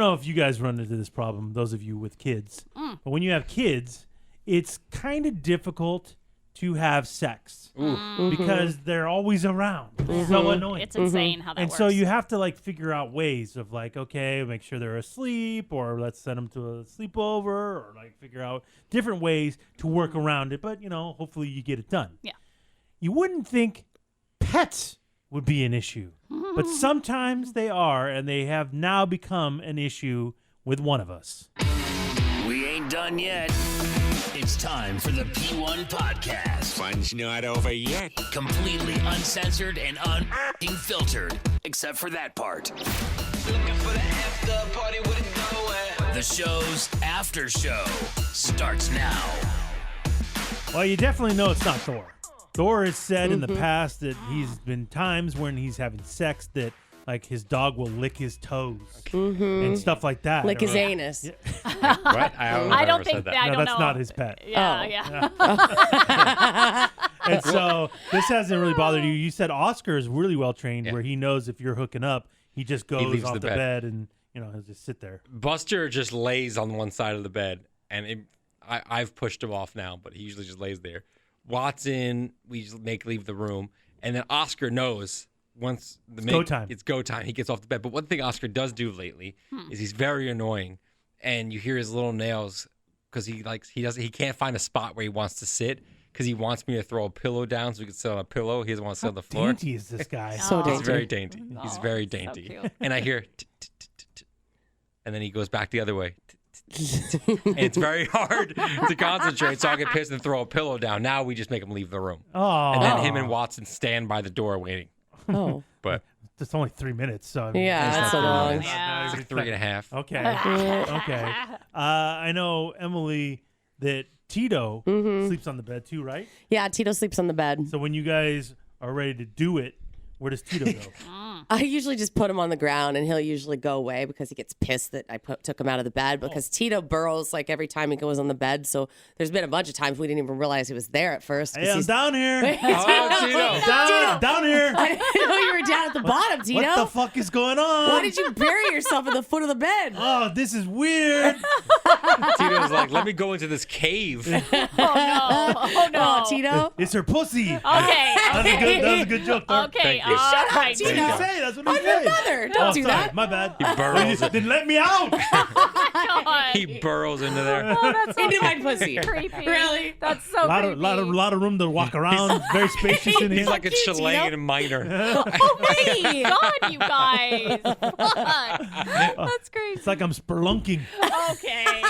know if you guys run into this problem, those of you with kids, but when you have kids, it's kind of difficult to have sex because they're always around. It's so annoying. It's insane how that works. And so you have to like figure out ways of like, okay, make sure they're asleep, or let's send them to a sleepover, or like figure out different ways to work around it. But, hopefully you get it done. Yeah. You wouldn't think pets would be an issue, but sometimes they are, and they have now become an issue with one of us. We ain't done yet. It's time for the P1 podcast. Fun's not over yet. Completely uncensored and unfiltered, except for that part. Looking for the after party with it going. The show's after show starts now. Well, you definitely know it's not Thor. Thor has said in the past that he's been times when he's having sex that like his dog will lick his toes and stuff like that. Lick his anus. Yeah. What? I don't think that. I No, don't that's know. not his pet. Yeah. And so this hasn't really bothered you. You said Oscar is really well trained where he knows if you're hooking up, he just goes leaves off the the bed and, he'll just sit there. Buster just lays on one side of the bed, and I've pushed him off now, but he usually just lays there. Watson, we just leave the room, and then Oscar knows once it's go time. He gets off the bed. But one thing Oscar does do lately is he's very annoying, and you hear his little nails because he can't find a spot where he wants to sit because he wants me to throw a pillow down so we can sit on a pillow. He doesn't want to sit on the floor. How dainty is this guy? So dainty. He's very dainty. He's very dainty. So cute. And I hear, and then he goes back the other way. And it's very hard to concentrate, so I get pissed and throw a pillow down. Now we just make him leave the room. Oh. And then him and Watson stand by the door waiting. Oh. But It's only 3 minutes, so I mean, Yeah, it's that's not so long. really- Yeah. it's like 3.5. Okay. Okay. I know, Emily, that Tito sleeps on the bed too, right? Yeah, Tito sleeps on the bed. So when you guys are ready to do it, where does Tito go? I usually just put him on the ground, and he'll usually go away because he gets pissed that I took him out of the bed because Tito burrows like every time he goes on the bed. So there's been a bunch of times we didn't even realize he was there at first. Hey, I'm down here. Oh, Down here. I didn't know you were down at the bottom, Tito. What the fuck is going on? Why did you bury yourself at the foot of the bed? Oh, this is weird. Tito's like, let me go into this cave. Oh no. Oh, Tito. It's her pussy. Okay. That was a good joke, Thor. Okay. Thank you. All Shut up, right. Tito. What did he say? That's what he I'm your said. mother. Don't do sorry. that. My bad. He burrows. Then let me out. God. He burrows into there. Oh, that's so Into my pussy. creepy. Really? That's so creepy. lot of room to walk around. Very spacious in here. He's like a Cute, Tito. Chilean miner. Oh my God, you guys. Fuck. That's crazy. It's like I'm spelunking. Okay.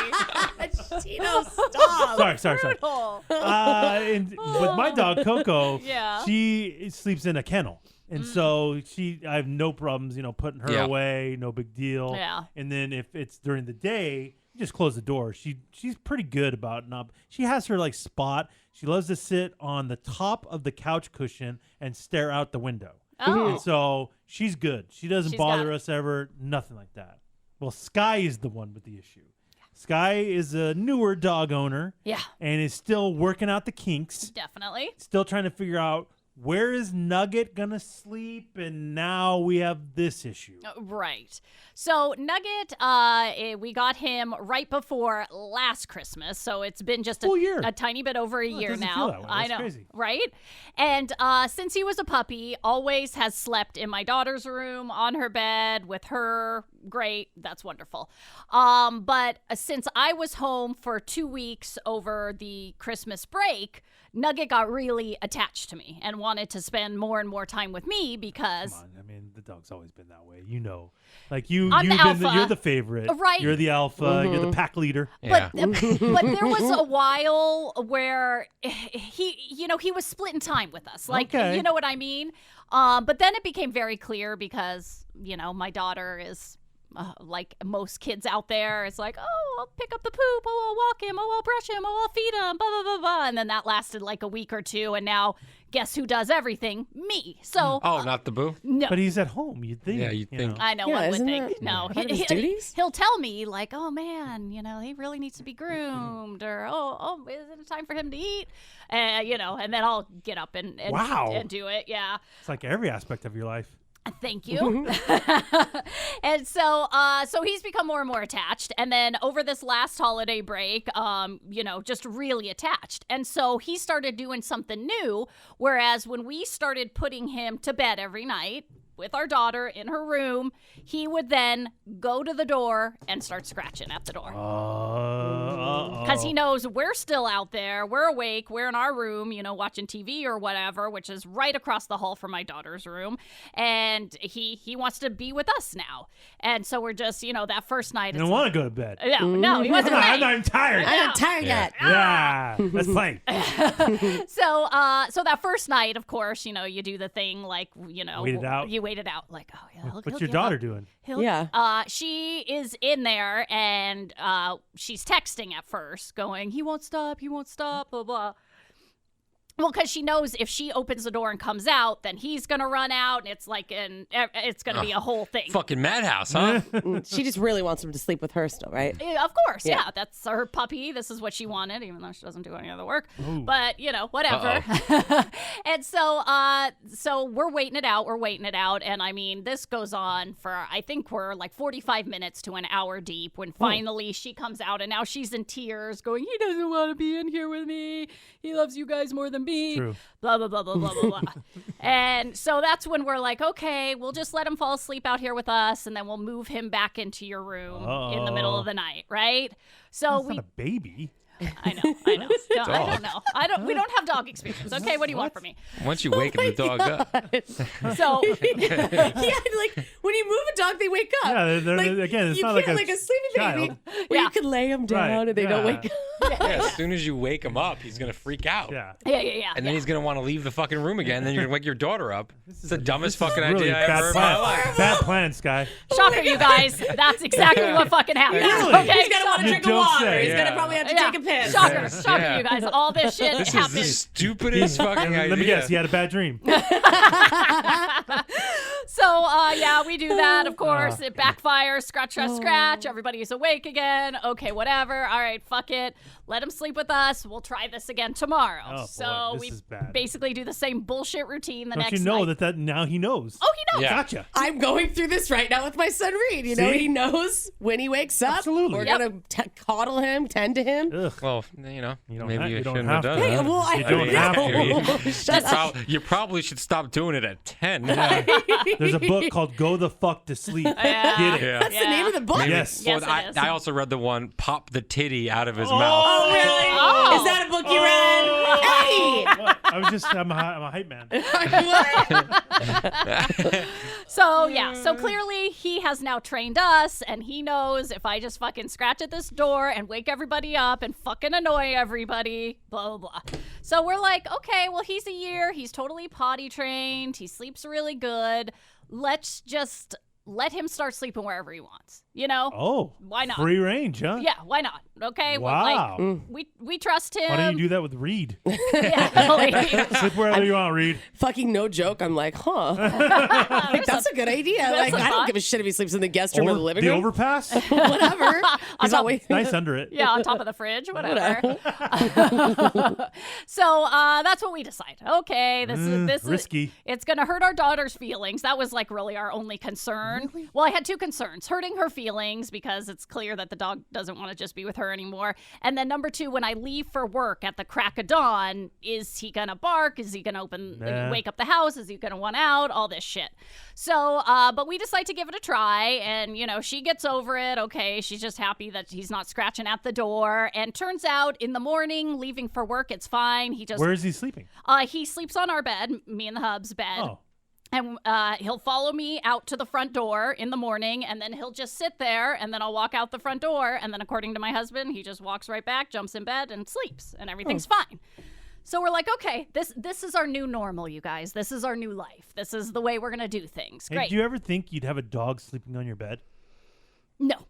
Tito, stop. Sorry. Brutal. And with my dog Coco, Yeah. she sleeps in a kennel. And so I have no problems, putting her Yeah. away, no big deal. Yeah. And then if it's during the day, you just close the door. She's pretty good about not. She has her like spot. She loves to sit on the top of the couch cushion and stare out the window. Oh. And so she's good. She doesn't She's bother got it. us ever. Nothing like that. Well, Sky is the one with the issue. Sky is a newer dog owner. Yeah. And is still working out the kinks. Definitely. Still trying to figure out where is Nugget going to sleep, and now we have this issue. Right. So Nugget, we got him right before last Christmas. So it's been just Full year. a tiny bit over a year doesn't now. feel that way. I That's know. crazy. Right? And since he was a puppy, always has slept in my daughter's room, on her bed, with her. Great. That's wonderful. But since I was home for 2 weeks over the Christmas break, Nugget got really attached to me and wanted to spend more and more time with me because Come on. I mean, the dog's always been that way. Like you're I'm the alpha. the favorite. Right. You're the alpha. You're the pack leader. Yeah. But there was a while where he was splitting time with us. Like, Okay. you know what I mean? But then it became very clear because, my daughter is like most kids out there. It's like, oh, I'll pick up the poop. Oh, I'll walk him. Oh, I'll brush him. Oh, I'll feed him. Blah, blah, blah, blah. And then that lasted like a week or two. And now guess who does everything? Me. So, Oh, not the boo? no. But he's at home. You'd think. Yeah, you'd think. I know, Yeah, one would isn't think. that No, part of his duties? he'll tell me like, oh man, he really needs to be groomed, or oh, is it time for him to eat? And then I'll get up and Wow. and do it. Yeah. It's like every aspect of your life. Thank you. And so he's become more and more attached. And then over this last holiday break, just really attached. And so he started doing something new. Whereas when we started putting him to bed every night with our daughter in her room, he would then go to the door and start scratching at the door. Because he knows we're still out there, we're awake, we're in our room, watching TV or whatever, which is right across the hall from my daughter's room. And he wants to be with us now. And so we're just, that first night. I don't want to go to bed. No, he wasn't I'm not tired. I'm not tired yet. Yeah, let's play. So that first night, of course, you do the thing like, Wait it out. You wait it out. Like, oh, yeah. What's your daughter doing? She is in there and she's texting at first going, he won't stop, blah, blah. Well, because she knows if she opens the door and comes out, then he's going to run out, and it's it's going to be a whole thing. Fucking madhouse, huh? She just really wants him to sleep with her still, right? Of course, yeah. That's her puppy. This is what she wanted, even though she doesn't do any other work. Ooh. But, whatever. And so we're waiting it out. And, I mean, this goes on for, I think we're like 45 minutes to an hour deep when finally she comes out, and now she's in tears going, he doesn't want to be in here with me. He loves you guys more than me. True. Blah, blah, blah, blah, blah, blah, blah. And so that's when we're like, okay, we'll just let him fall asleep out here with us, and then we'll move him back into your room in the middle of the night, right? So That's not a baby. I know. I don't know. We don't have dog experience. Okay, what do you want from me? Once you waken the dog up. So like when you move a dog, they wake up. Yeah, again, it's not like a sleeping child. baby where you can lay them down and they don't wake up. Yeah, as soon as you wake him up, he's going to freak out. Yeah. Yeah. And then he's going to want to leave the fucking room again. Then you're going to wake your daughter up. It's the dumbest This is fucking really idea I ever heard in my life. Bad plan, Sky. Shocker, you guys. That's exactly what fucking happened. Really? Okay, He's gonna want to You drink don't water. say. He's Yeah. gonna probably have to take a piss. Shocker, you guys. All this shit This is happened. the stupidest fucking idea. Let me guess, he had a bad dream. So, we do that, of course. It backfires. Scratch. Everybody's awake again. Okay, whatever. All right, fuck it. Let him sleep with us. We'll try this again tomorrow. Oh, boy, so this we is bad. basically do the same bullshit routine the Don't next you know night. that now he knows? Oh, he knows. Yeah. Gotcha. I'm going through this right now with my son Reed. See? He knows when he wakes up. Absolutely. We're Yep. gonna coddle him, tend to him. Ugh. Well, You don't maybe have- you you don't shouldn't have have to. done Hey, that. well, I You don't have to. Shut up. You probably should stop doing it at 10. There's a book called Go the Fuck to Sleep. Yeah. Get it? Yeah. That's the name of the book. Yes. Yes, Well, it is. I also read the one, Pop the Titty Out of His Oh, Mouth. really? Oh. Is that a book you read? Hey! What? I'm a hype man. So clearly he has now trained us, and he knows if I just fucking scratch at this door and wake everybody up and fucking annoy everybody, blah, blah, blah. So we're like, okay, well, he's a year. He's totally potty trained. He sleeps really good. Let's just let him start sleeping wherever he wants. Oh. Why not? Free range, huh? Yeah, why not? Okay. Wow. Well, we trust him. Why don't you do that with Reed? Yeah, really. Sleep wherever you want, Reed. Fucking no joke. I'm like, like, that's a good idea. Like, a I don't thought. give a shit if he sleeps in the guest room or the living the room. overpass? Whatever. He's top- always Nice under it. Yeah, on top of the fridge, whatever. So that's what we decide. Okay, this is risky. It's gonna hurt our daughter's feelings. That was like really our only concern. Well, I had two concerns: hurting her feelings because it's clear that the dog doesn't want to just be with her anymore, and then number two, when I leave for work at the crack of dawn, is he gonna bark? Is he gonna wake up the house? Is he gonna want out? All this shit. So, but we decide to give it a try, and she gets over it. Okay, she's just happy that he's not scratching at the door. And turns out in the morning, leaving for work, it's fine. He just Where is he sleeping? he sleeps on our bed, me and the hub's bed. Oh. And he'll follow me out to the front door in the morning, and then he'll just sit there, and then I'll walk out the front door, and then according to my husband, he just walks right back, jumps in bed, and sleeps, and everything's fine. So we're like, okay, this is our new normal, you guys. This is our new life. This is the way we're gonna do things. Hey, Great. do you ever think you'd have a dog sleeping on your bed? No.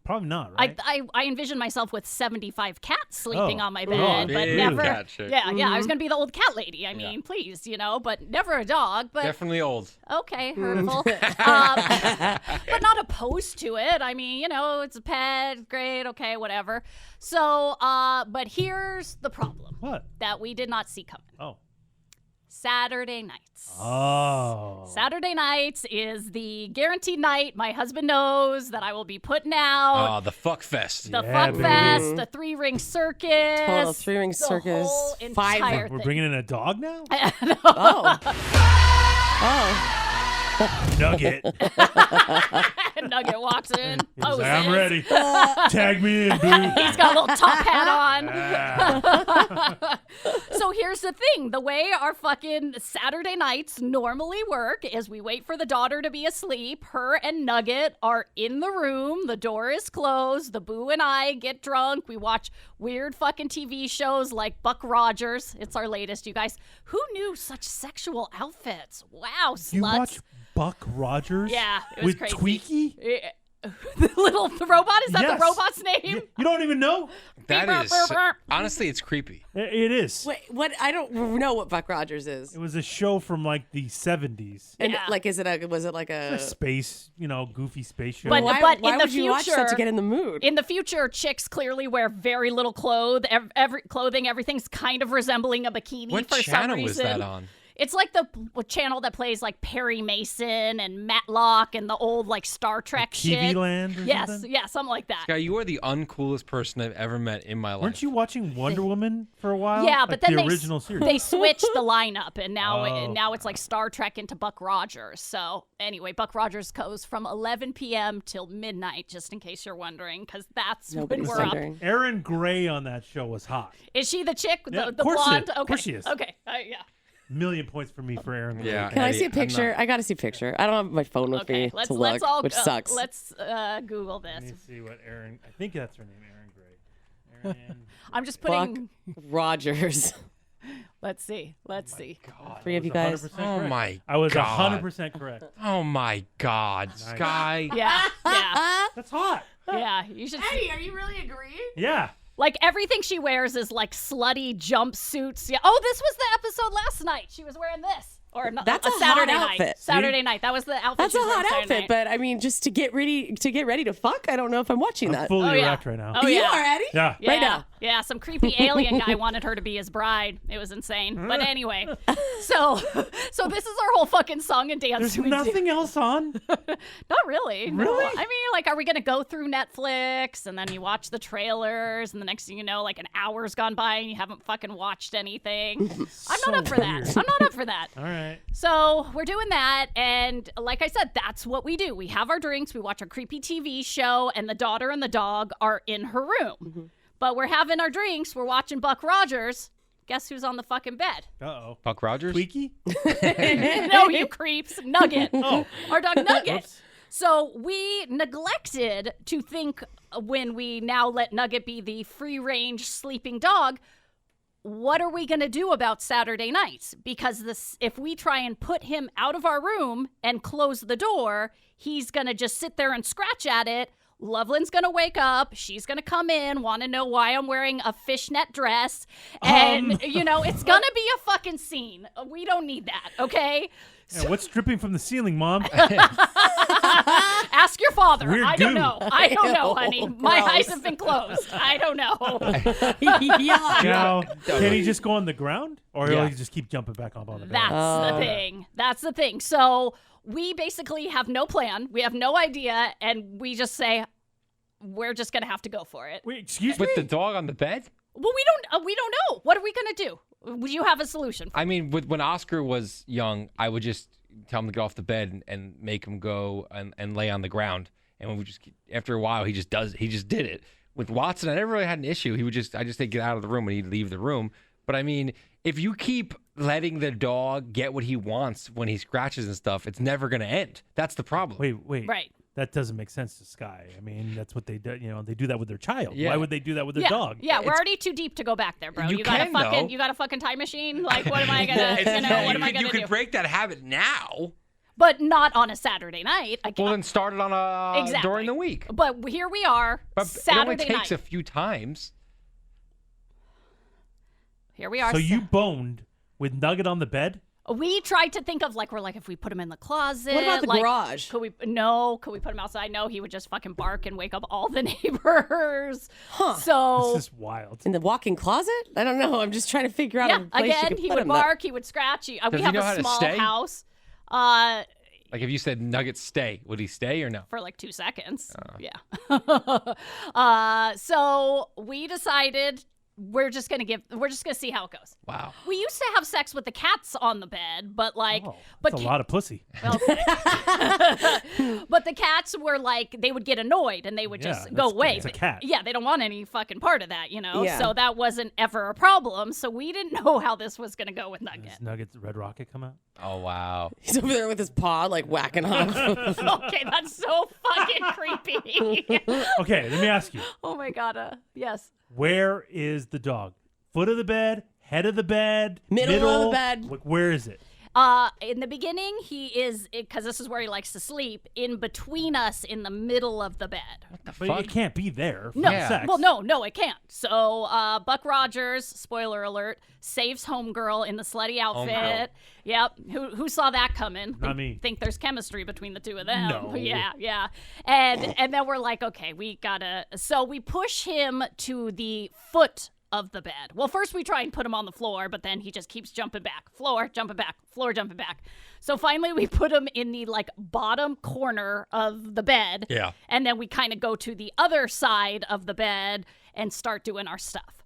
Probably not, right? I envisioned myself with 75 cats sleeping Oh. on my Oh, bed, but big never. cat chick. Yeah, I was gonna be the old cat lady. I mean, please, but never a dog. But Definitely old. okay, hurtful. But not opposed to it. I mean, it's a pet, great, okay, whatever. So, but here's the problem What? that we did not see coming. Oh. Saturday nights. Oh. Saturday nights is the guaranteed night my husband knows that I will be putting out. Oh, the fuck fest. The Yeah, fuck baby. fest, the 3-ring circus. Total 3-ring the circus. whole 5. entire We're thing. bringing in a dog now? Oh. Oh. Nugget. Nugget walks in. He's like, I'm poses. ready. Tag me in, dude. He's got a little top hat on. Ah. So here's the thing. The way our fucking Saturday nights normally work is we wait for the daughter to be asleep. Her and Nugget are in the room. The door is closed. The Boo and I get drunk. We watch weird fucking TV shows like Buck Rogers. It's our latest, you guys. Who knew such sexual outfits? Wow, sluts. You watch Buck Rogers? Yeah, it was with crazy. Tweaky? the robot? Is that Yes. the robot's name? You don't even know? That Beep, is, burp, burp. honestly, it's creepy. It is. Wait, what? I don't know what Buck Rogers is. It was a show from like the 70s. And Yeah. like, was it like A a? space, goofy space show. But- why in the would you watch that future- to get in the mood? In the future, chicks clearly wear very little clothing. Everything's kind of resembling a bikini What for some channel reason. was that on? It's like the channel that plays like Perry Mason and Matlock and the old like Star Trek TV shit. Land or Yes, something? yeah, something like that. Guy, you are the uncoolest person I've ever met in my life. Weren't you watching Wonder Woman for a while? Yeah, Like but then the they original series. they switched the lineup, and now Oh. now it's like Star Trek into Buck Rogers. So anyway, Buck Rogers goes from 11 p.m. till midnight, just in case you're wondering, because that's Nobody's when we're wondering. up. Erin Gray on that show was hot. Is she the chick, Yeah, the of course she blonde? is. Of Okay, course she is. Okay, yeah. Million points for me for Erin Gray. Yeah. Can I Eddie, see a I'm picture? not- I gotta see a picture. I don't have my phone with Okay, me let's to look, all which sucks. let's Google Let this. me see what Erin. I think that's her name, Erin Gray. Erin. I'm just Buck putting. Rogers. Let's see. Let's see. Three of you guys. 100% Oh correct. my I was God. 100% correct. Oh my God, Sky. Yeah, yeah, That's hot. yeah. You should. See. are you really agreeing? Yeah. Like everything she wears is like slutty jumpsuits. Yeah. Oh, this was the episode last night. She was wearing this. Or not, That's a hot Saturday night. outfit. Saturday night. That was the outfit. That's she a was wearing hot Saturday outfit, night. but I mean, just to get ready to fuck. I don't know if I'm watching I'm that. fully Oh, yeah. erect right now. Oh, you yeah. already? Yeah. Yeah, Right now. yeah. Some creepy alien guy wanted her to be his bride. It was insane. But anyway, so this is our whole fucking song and dance. There's we do. nothing else on. Not really. No. Really? I mean, like, are we gonna go through Netflix and then you watch the trailers and the next thing you know, like an hour's gone by and you haven't fucking watched anything? I'm So not up for that. weird. I'm not up for that. All right. So we're doing that, and like I said, that's what we do. We have our drinks, we watch our creepy TV show, and the daughter and the dog are in her room. But we're having our drinks, we're watching Buck Rogers. Guess who's on the fucking bed? Uh-oh. Buck Rogers? Tweaky? No, you creeps. Nugget. Oh. Our dog Nugget. Whoops. So we neglected to think when we now let Nugget be the free-range sleeping dog, what are we going to do about Saturday nights? Because if we try and put him out of our room and close the door, he's going to just sit there and scratch at it. Loveland's going to wake up. She's going to come in, want to know why I'm wearing a fishnet dress. And, it's going to be a fucking scene. We don't need that, okay? Yeah, what's dripping from the ceiling, Mom? Ask your father. Weird I don't goo. know. I don't know, Ew, honey. My gross. eyes have been closed. I don't know. yeah. Now, can he just go on the ground? Or Yeah. will he just keep jumping back up on the bed? That's the thing. That's the thing. So we basically have no plan. We have no idea. And we just say, we're just going to have to go for it. Wait, excuse With me? the dog on the bed? Well, we don't know. What are we going to do? Would you have a solution? I mean, when Oscar was young, I would just tell him to get off the bed and make him go and lay on the ground. And we would just, after a while, he just did it. With Watson, I never really had an issue. I just say get out of the room and he'd leave the room. But I mean, if you keep letting the dog get what he wants when he scratches and stuff, it's never going to end. That's the problem. Wait. Right. That doesn't make sense to Sky. I mean, that's what they do. They do that with their child. Yeah. Why would they do that with their Yeah. dog? Yeah, we're already too deep to go back there, bro. You got can, though. you got a fucking time machine? Like, what am I gonna what am I gonna you do? could break that habit now. But not on a Saturday night. I Well, can't. then start it on Exactly. during the week. But here we are, But Saturday it only takes night. a few times. Here we are. So you boned with Nugget on the bed? We tried to think of we're like, if we put him in the closet. What about the garage? Could we put him outside? No, he would just fucking bark and wake up all the neighbors. Huh. So This is wild. In the walk-in closet? I don't know. I'm just trying to figure out yeah, a place you again, could he put would him. bark, he would scratch. We he have know a how to small stay? house. Like if you said Nugget stay, would he stay or no? For like 2 seconds. Yeah. So we decided we're just gonna see how it goes. Wow. We used to have sex with the cats on the bed, but That's a lot of pussy. Okay. But the cats were they would get annoyed and they would just go away. It's a cat. Yeah, they don't want any fucking part of that, Yeah. So that wasn't ever a problem. So we didn't know how this was gonna go with Nugget. Does Nugget's Red Rocket come out? Oh wow. He's over there with his paw, whacking off. Okay, that's so fucking creepy. Okay, let me ask you. Oh my god. Yes. Where is the dog? Foot of the bed? Head of the bed? Middle of the bed. Where is it? In the beginning, he is, because this is where he likes to sleep, in between us in the middle of the bed. But it can't be there. For No, sex. well, no, it can't. So, Buck Rogers, spoiler alert, saves Homegirl in the slutty outfit. Homegirl. Yep. Who saw that coming? Not me. Think there's chemistry between the two of them. No. Yeah. And then we're like, okay, we gotta. So we push him to the foot of the bed. Well, first we try and put him on the floor, but then he just keeps jumping back. Floor, jumping back. Floor, jumping back. So finally we put him in the bottom corner of the bed. Yeah. And then we kind of go to the other side of the bed and start doing our stuff.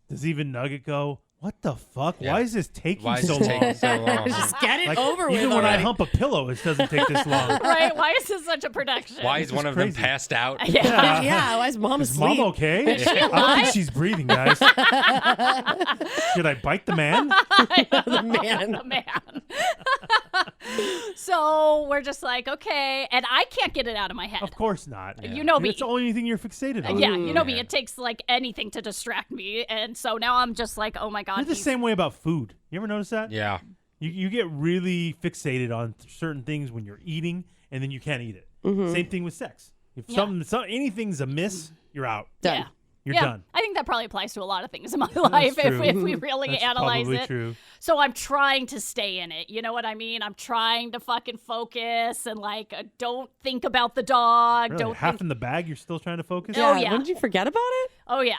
Does even Nugget go, what the fuck? Yeah. Why is this taking Why is so it taking long? so long? Just get it Like, over with even when already. I hump a pillow, it doesn't take this long. Right? Why is this such a production? Why is one of crazy. them passed out? Yeah. Yeah, why is mom Is asleep? mom okay? I don't think she's breathing, guys. Should I bite the man? The man. The man. So we're just like, okay. And I can't get it out of my head. Of course not. You know me. It's the only thing you're fixated on. Yeah, you know me. It takes anything to distract me. And so now I'm just like, oh my God. You're the same way about food. You ever notice that? Yeah. You get really fixated on certain things when you're eating, and then you can't eat it. Same thing with sex. If anything's amiss, you're out. Done. Yeah. You're yeah, done. I think that probably applies to a lot of things in my life if we really That's analyze probably it. true. So I'm trying to stay in it. You know what I mean? I'm trying to fucking focus and don't think about the dog. Really? Don't Half think. in the bag, you're still trying to focus? Yeah, yeah. Didn't you forget about it? Oh yeah,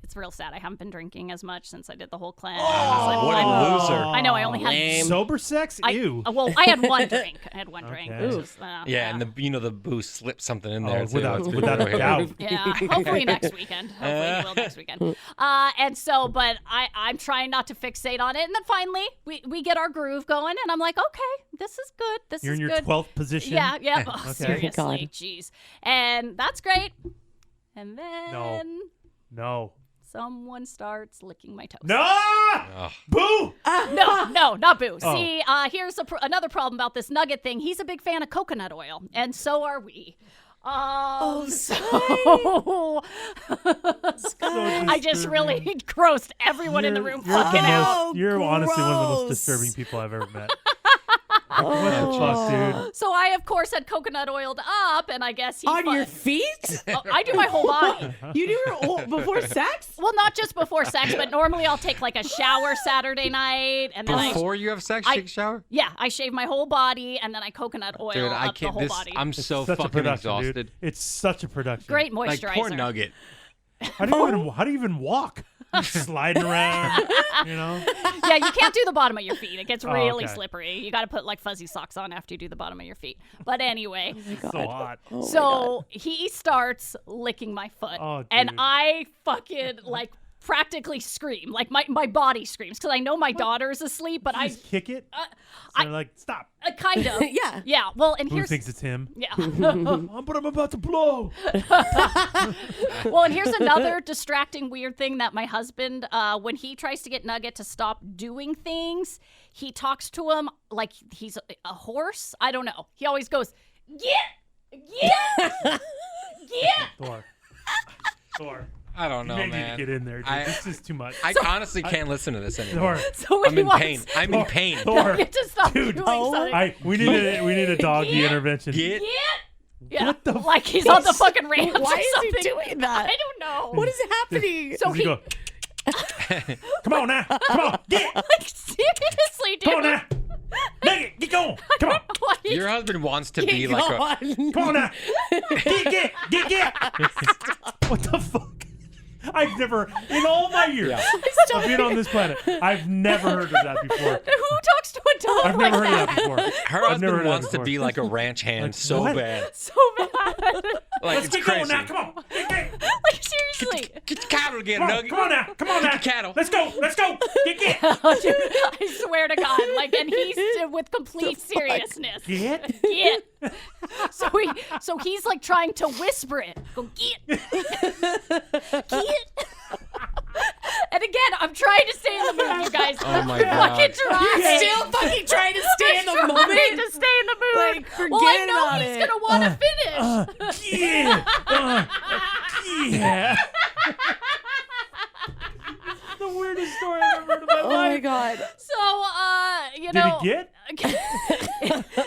it's real sad. I haven't been drinking as much since I did the whole cleanse. What a loser. I know. I only had. Lame. Sober sex? Ew. Well, I had one drink. I had one drink. Okay. Which is, Yeah, and the booze slipped something in there too. without It's been without a weird. doubt. yeah, hopefully next weekend. Hopefully we will next weekend. And so, but I'm trying not to fixate on it. And then finally, we get our groove going, and I'm like, okay, this is good. This You're is in your good. 12th position? Yeah. Oh, Okay. seriously, God. jeez. And that's great. And then No. someone starts licking my toes. No! Boo! No, not Boo. Oh. See, here's another problem about this Nugget thing. He's a big fan of coconut oil, and so are we. So I just really grossed everyone in the room fucking out. You're honestly one of the most gross. disturbing people I've ever met. What the fuck, dude? So I, of course, had coconut oiled up, and I guess he On your feet? Oh, I do my whole body. You do it before sex? Well, not just before sex, but normally I'll take a shower Saturday night, and then Before you have sex, take a shower? I shave my whole body, and then I coconut oil Dude, I up the can't. whole body. I'm so Such a fucking production, exhausted. dude. It's such a production. Great Like moisturizer. poor Nugget. How do you even walk? You're sliding around, you know? Yeah, you can't do the bottom of your feet. It gets really okay. slippery. You got to put fuzzy socks on after you do the bottom of your feet. But anyway, So hot. so he starts licking my foot, Oh, and dude. I fucking practically scream. My body screams because I know my daughter's asleep, but I Just kick it. So they're like, stop. kind of. Yeah. Yeah. Well, and Who here's thinks it's him? yeah. But I'm about to blow. Well, and here's another distracting weird thing that my husband, when he tries to get Nugget to stop doing things, he talks to him like he's a horse. I don't know. He always goes, yeah. Thor. I don't know, You may need man. to get in there, dude. This is too much. I honestly can't listen to this anymore. Thor. So when I'm he in wants pain. I'm in pain. Thor. Nugget to stop Dude. doing something. We need a doggy intervention. Get Yeah, What the like he's on the fucking ranch Why or is he something. doing that? I don't know. What is happening? So Does he go, Come on now. Come on. Get. Like, seriously, dude. Come on now. Nugget, get going. Come on. Like, Your husband wants to be like a. Come on now. Get. What the fuck? I've never, in all my years of being on this planet, I've never heard of that before. who talks to a dog I've like never heard that? of that before. Her I've never husband heard of wants that to before. be like a ranch hand so what? bad. So bad. Like, Let's it's get crazy. going now. Come on. Get. Like, seriously. Get your cattle again, Come on, Nugget. come on now. Come on now. Get your cattle. Let's go. Get. Oh, dude, I swear to God. Like, and he's with complete seriousness. Get. Get. So he's like trying to whisper it. Go get. Get. And again, I'm trying to stay in the mood, you guys. Oh my I'm God. fucking trying. Still fucking trying to stay in the Trying moment. to stay in the mood. Like, forget well, I know about he's it. gonna want to finish. Yeah. The weirdest story I've ever heard in my Oh my life. God. So, you Did know. he get?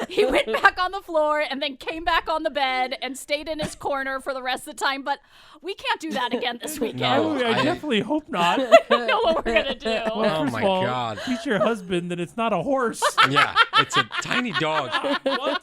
He went back on the floor and then came back on the bed and stayed in his corner for the rest of the time. But we can't do that again this weekend. No. I definitely hope not. I don't know what we're gonna do. Well, Oh first my of all, God. Teach your husband that it's not a horse. Yeah, it's a tiny dog. What?